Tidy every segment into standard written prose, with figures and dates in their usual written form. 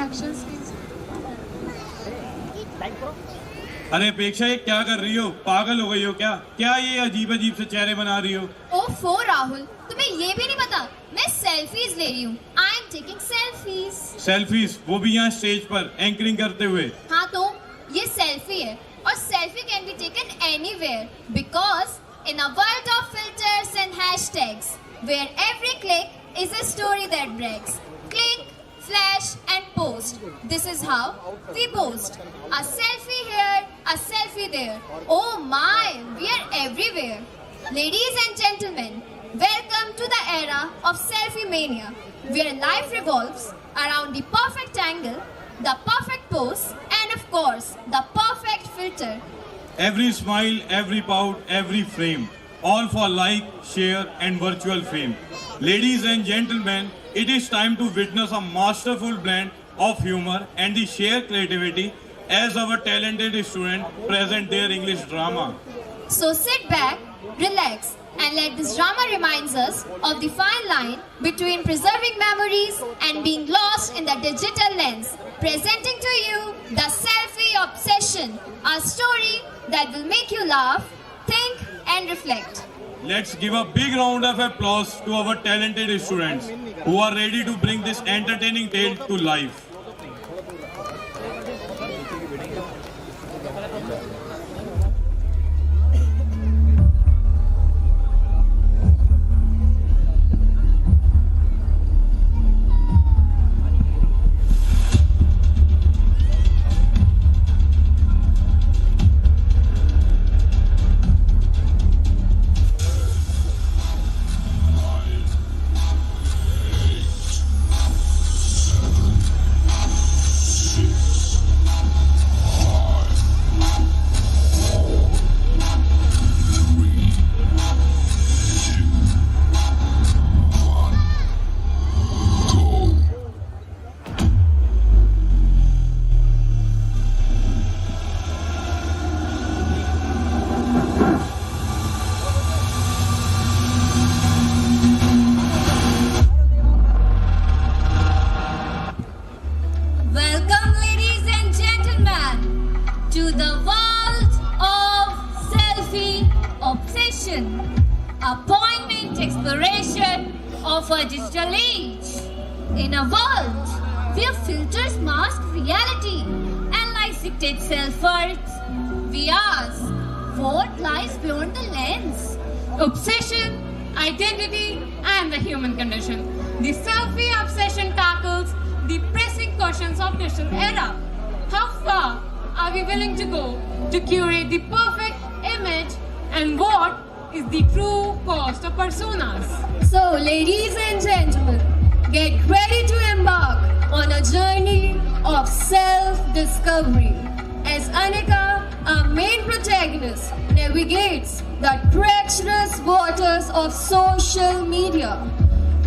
Action scenes. अरे अपेक्षा ये क्या कर रही हो? पागल हो गई हो क्या? क्या ये अजीब अजीब से चेहरे बना रही हो? ओफो राहुल, तुम्हें ये भी नहीं पता मैं सेल्फीज ले रही हूँ। I am taking selfies. Selfies, वो भी यहाँ स्टेज पर एंकरिंग करते हुए। हाँ तो ये सेल्फी है और selfie can be taken anywhere because in a world of filters and hashtags where every click is a story that breaks. Click, flash and post. This is how we post. A selfie here, a selfie there. Oh my, we are everywhere. Ladies and gentlemen, welcome to the era of selfie mania, where life revolves around the perfect angle, the perfect pose, and of course, the perfect filter. Every smile, every pout, every frame, all for like, share and virtual fame. Ladies and gentlemen, it is time to witness a masterful blend of humor and the sheer creativity as our talented student present their English drama. So sit back, relax, and let this drama reminds us of the fine line between preserving memories and being lost in the digital lens. Presenting to you the Selfie Obsession, a story that will make you laugh, think, and reflect. Let's give a big round of applause to our talented students who are ready to bring this entertaining tale to life. Welcome, ladies and gentlemen, to the world of selfie obsession, a poignant exploration of a digital age. In a world where filters mask reality and lies dictate self-worth, we ask, what lies beyond the lens? Obsession, identity, and the human condition. The selfie obsession tackles the pressing questions of digital era. How far are we willing to go to curate the perfect image, and what is the true cost of personas? So, ladies and gentlemen, get ready to embark on a journey of self-discovery as Anika, our main protagonist, navigates the treacherous waters of social media.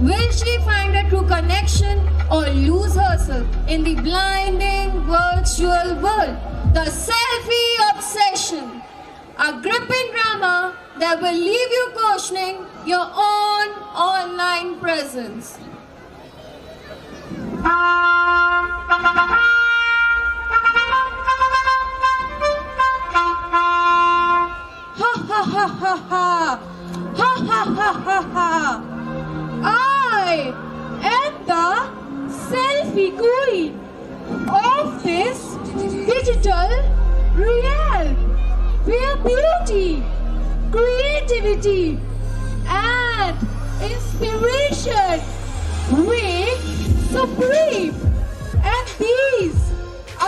Will she find a true connection or lose herself in the blinding virtual world? The Selfie Obsession, a gripping drama that will leave you questioning your own online presence. Ha ha ha ha ha! Ha ha ha ha ha! I am the selfie queen of this digital realm, where beauty, creativity, and inspiration reign supreme. And these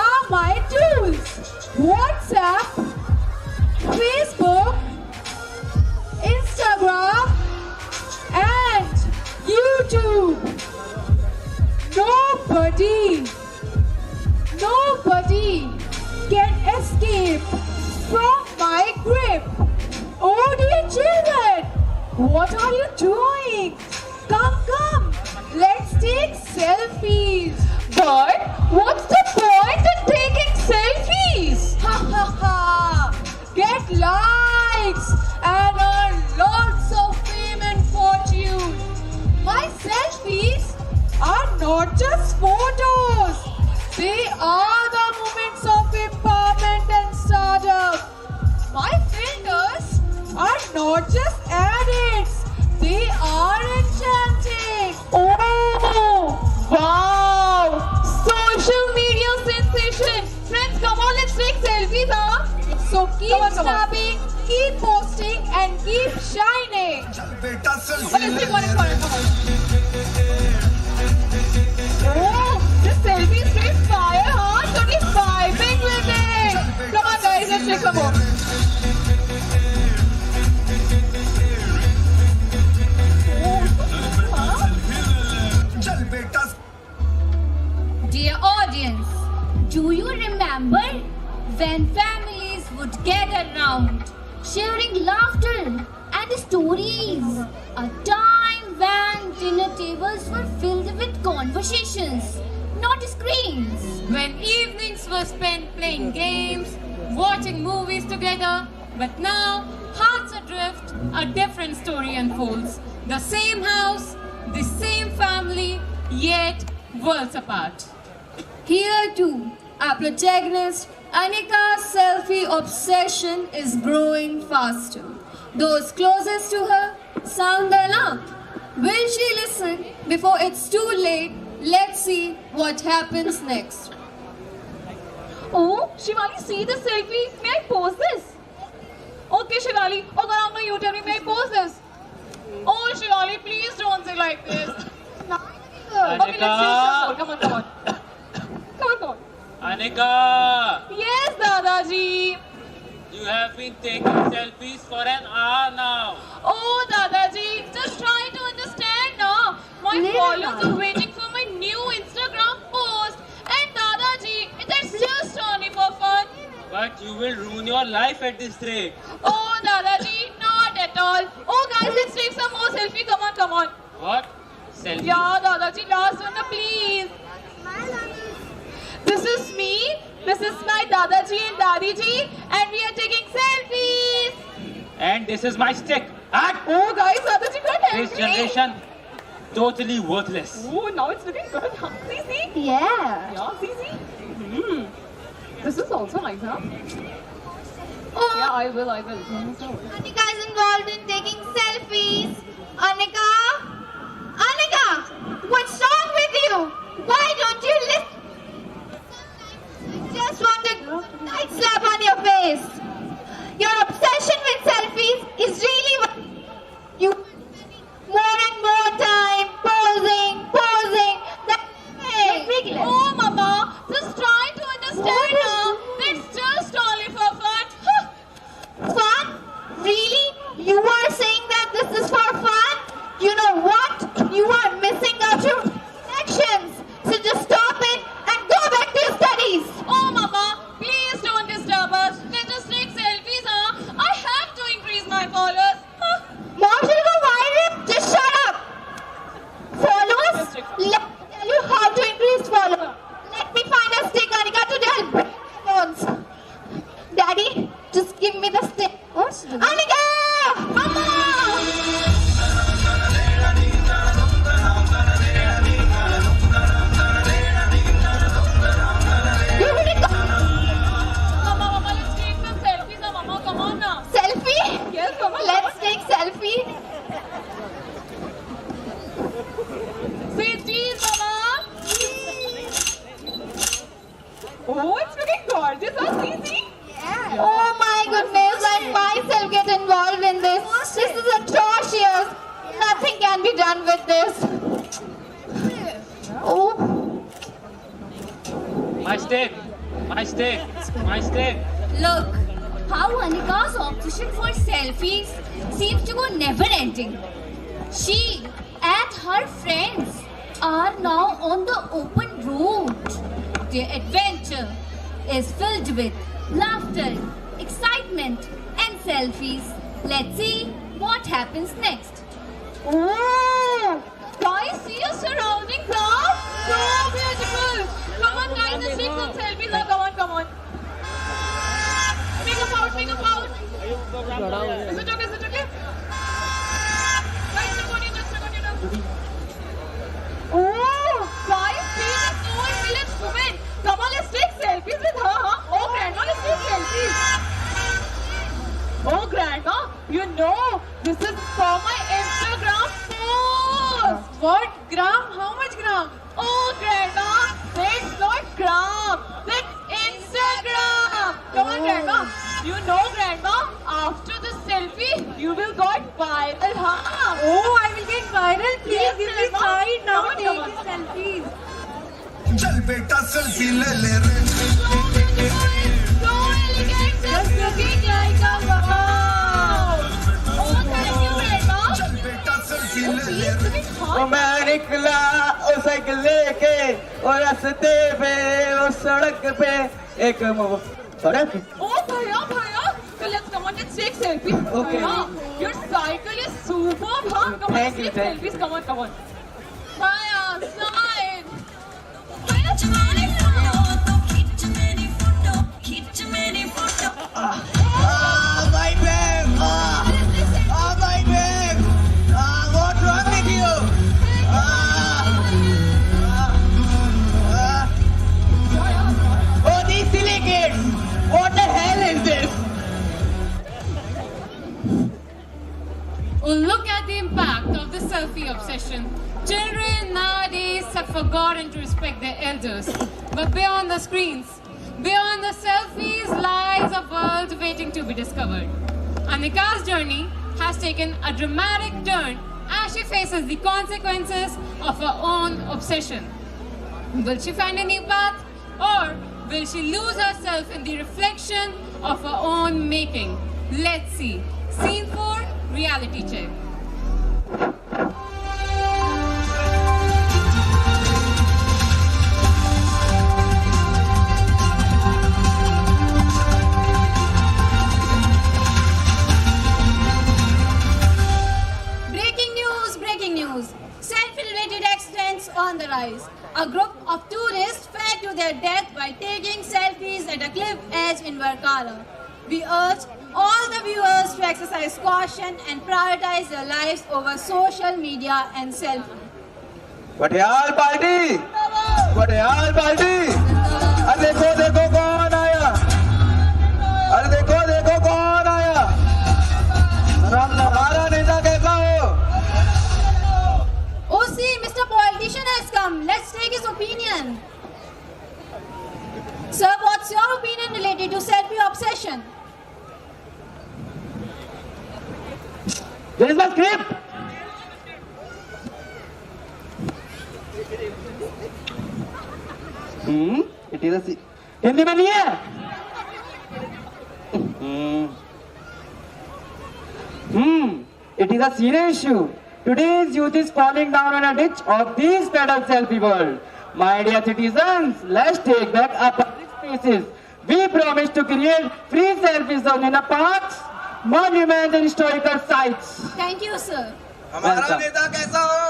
are my tools: WhatsApp, Facebook, Instagram, and YouTube. Nobody can escape from my grip. Oh dear children, what are you doing? Come, let's take selfies. But what's the point of taking selfies? Ha ha ha! Get likes and earn lots of fame and fortune. My selfies are not just photos. So keep snapping, keep posting, and keep shining. Okay, let's take one and one. Oh, this selfie is straight fire, huh? So keep vibing with it. Come on, guys, let's take some more. Dear audience, do you remember when families would gather round, sharing laughter and stories? A time when dinner tables were filled with conversations, not screens. When evenings were spent playing games, watching movies together, but now hearts adrift, a different story unfolds. The same house, the same family, yet worlds apart. Here too, our protagonist Anika's selfie obsession is growing faster. Those closest to her sound the alarm. Will she listen before it's too late? Let's see what happens next. Oh, Shivali, see the selfie? May I pose this? Okay, Shivali. Oh, Garanga, you tell me, may I pose this? Oh, Shivali, please don't say like this. Okay, let's see. Come on, come on. Come on, come on. Anika, Yes, Dadaji. you have been taking selfies for an hour now. Oh, Dadaji, just try to understand now. My followers are waiting for my new Instagram post. And Dadaji, that's just only for fun. But you will ruin your life at this rate. Oh, Dadaji, not at all. Oh, guys, let's take some more selfie. Come on, come on. What? Selfie? Yeah, Dadaji, last one, now, please. This is me. This is my Dadaji and Dadiji. And we are taking selfies. And this is my stick. And Oh, guys, Dadaji, don't help this me. generation, totally worthless. Oh, now it's looking good. Huh? See? Yeah. Yeah, see? This is also nice, huh? Oh, Yeah, I will. Anika is involved in taking selfies. Anika? Anika, what's wrong with you? Why don't you listen? I just want a nice slap on your face. Your obsession with selfies is really what you more and more time posing. That's ridiculous. Oh, Mama, just try to understand now. That's just only for fun. Fun? Really? You are saying that this is for fun? You know what? You are missing out your actions. So just stop it and go back to your studies. Oh, Mama, please don't disturb us. Let us take selfies, huh? I have to increase my followers. Mom should go viral. Just shut up. Followers? Let me tell you how to increase followers. Let me find a stick, Anika, to help bones. Daddy, just give me the stick. What's this? Anika! Mama! You really got Mama, let's take some selfies, huh, Mama. Come on now. selfie? Yes, Mama. Let's take selfie. Say cheese, Mama. Oh, it's looking gorgeous, huh? See? Oh my goodness, I myself get involved in this. This is atrocious. Nothing can be done with this. Oh, My stick. My stick. My stick. look how Anika's obsession for selfies seems to go never ending. She and her friends are now on the open road. Their adventure is filled with laughter, excitement, and selfies. Let's see what happens next. Oh, guys, see your surroundings now? So beautiful. Come on, guys, let's take some selfies. Now, come on. Make a out. Is it okay? Guys, look on you. Oh, guys, see this old village woman. Come on, let's take selfies with her, huh? Oh, Grandma, let's take selfies. Oh, Grandma, you know, this is for my Instagram post. What? Gram? How much gram? Oh, Grandma. Oh, I will get viral. Please give me side now. Take the selfies. चल बेटा selfie ले ले रे So elegant, Just looking like a wow. Oh, thank you, Rema. चल बेटा selfie ले ले रे ओ मैं निकला ओ साइकिल लेके ओ रास्ते पे ओ सड़क पे एक सड़क Oh, Bhaiya, let's come on, let's take selfies. Okay. Bhaiya, your cycle is superb, huh? Come on, Thank let's you, take thank selfies. Come on. Bhaiya, slide. Bhaiya, my babe my babe what's wrong with you oh these silly kids what the hell is this Oh, look at the impact of the selfie obsession. Children nowadays have forgotten to respect their elders. But beyond the screens, beyond the selfies, lies a world waiting to be discovered. Anika's journey has taken a dramatic turn as she faces the consequences of her own obsession. Will she find a new path, or will she lose herself in the reflection of her own making? Let's see. Scene 4, reality check. Breaking news. Selfie-related accidents on the rise. A group of tourists fell to their death while taking selfies at a cliff edge in Varkala. We urge all the viewers to exercise caution and prioritize their lives over social media and selfie. Patiala party अरे देखो कौन आया अरे देखो कौन आया हमारा नेता कैसा हो Oh, see, Mr. Politician has come. Let's take his opinion. Sir, what's your opinion related to selfie obsession? There is my script. It is a Hindi में नहीं है It is a serious issue. Today's youth is falling down in a ditch of this pedal selfie world. My dear citizens, let's take back our public spaces. We promise to create free selfie zones in the parks, monuments and historical sites. Thank you, sir. हमारा Welcome. नेता कैसा हो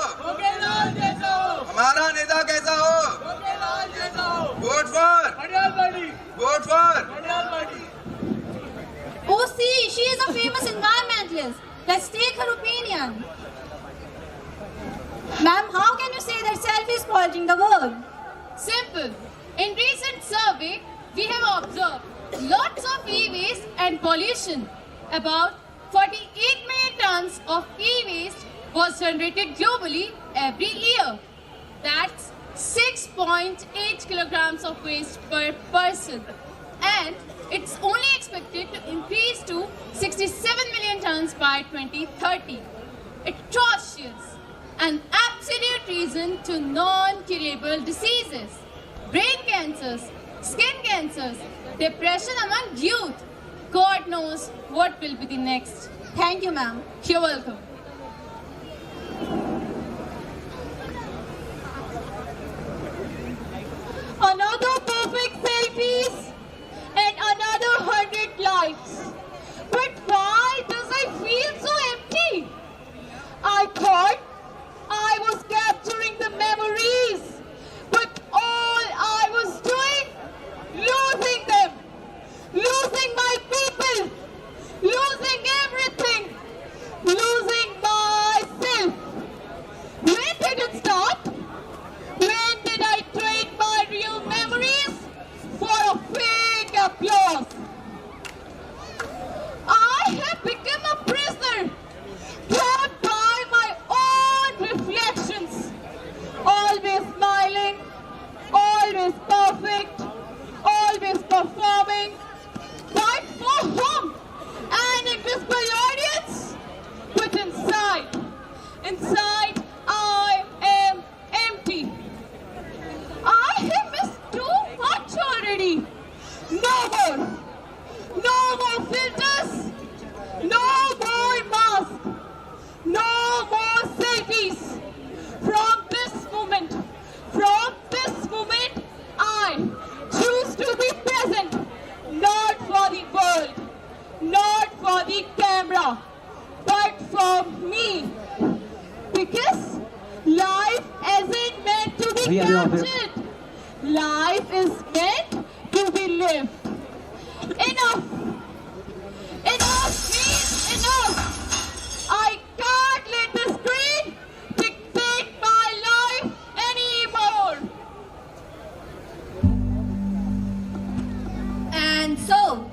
हमारा नेता कैसा हो vote for Oh, see, she is a famous environmentalist. Let's take her opinion. Ma'am, how can you say that selfie is polluting the world? Simple. In recent survey, we have observed lots of e-waste and pollution. About 48 million tons of e-waste was generated globally every year. That's 6.8 kilograms of waste per person. And it's only expected to increase to 67 million tons by 2030. Atrocious and absolute reason to non-curable diseases, brain cancers, skin cancers, depression among youth. God knows what will be the next. Thank you, ma'am. You're welcome. Another perfect selfies and another 100 likes. But why does I feel so empty? I thought I was capturing the memories, but all I was doing, losing them, losing my people, losing everything, losing myself. When did it stop? When did I trade my real memories for a fake applause? Really catch it. Life is meant to be lived. Enough! Enough means enough! I can't let the screen dictate my life anymore! And so,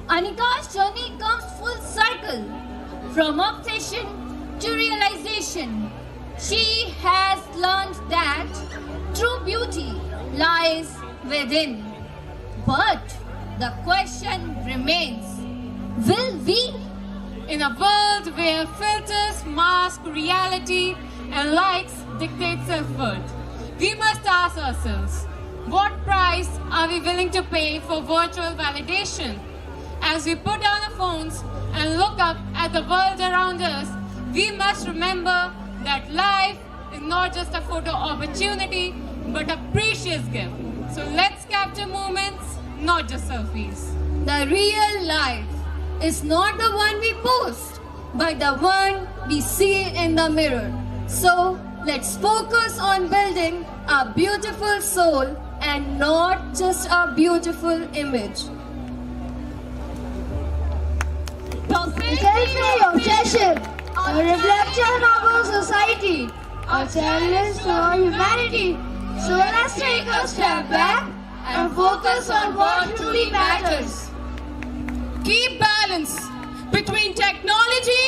Anika's journey comes full circle. From obsession to realization, she has learned that true beauty lies within. But the question remains, will we? In a world where filters mask reality and likes dictate self-worth, we must ask ourselves, what price are we willing to pay for virtual validation? As we put down our phones and look up at the world around us, we must remember that life is not just a photo opportunity, but a precious gift. So let's capture moments, not just selfies. The real life is not the one we post, but the one we see in the mirror. So let's focus on building a beautiful soul and not just a beautiful image. Selfie obsession, a reflection of our society, a challenge to our humanity. So let's take a step back and focus on what truly matters. Keep balance between technology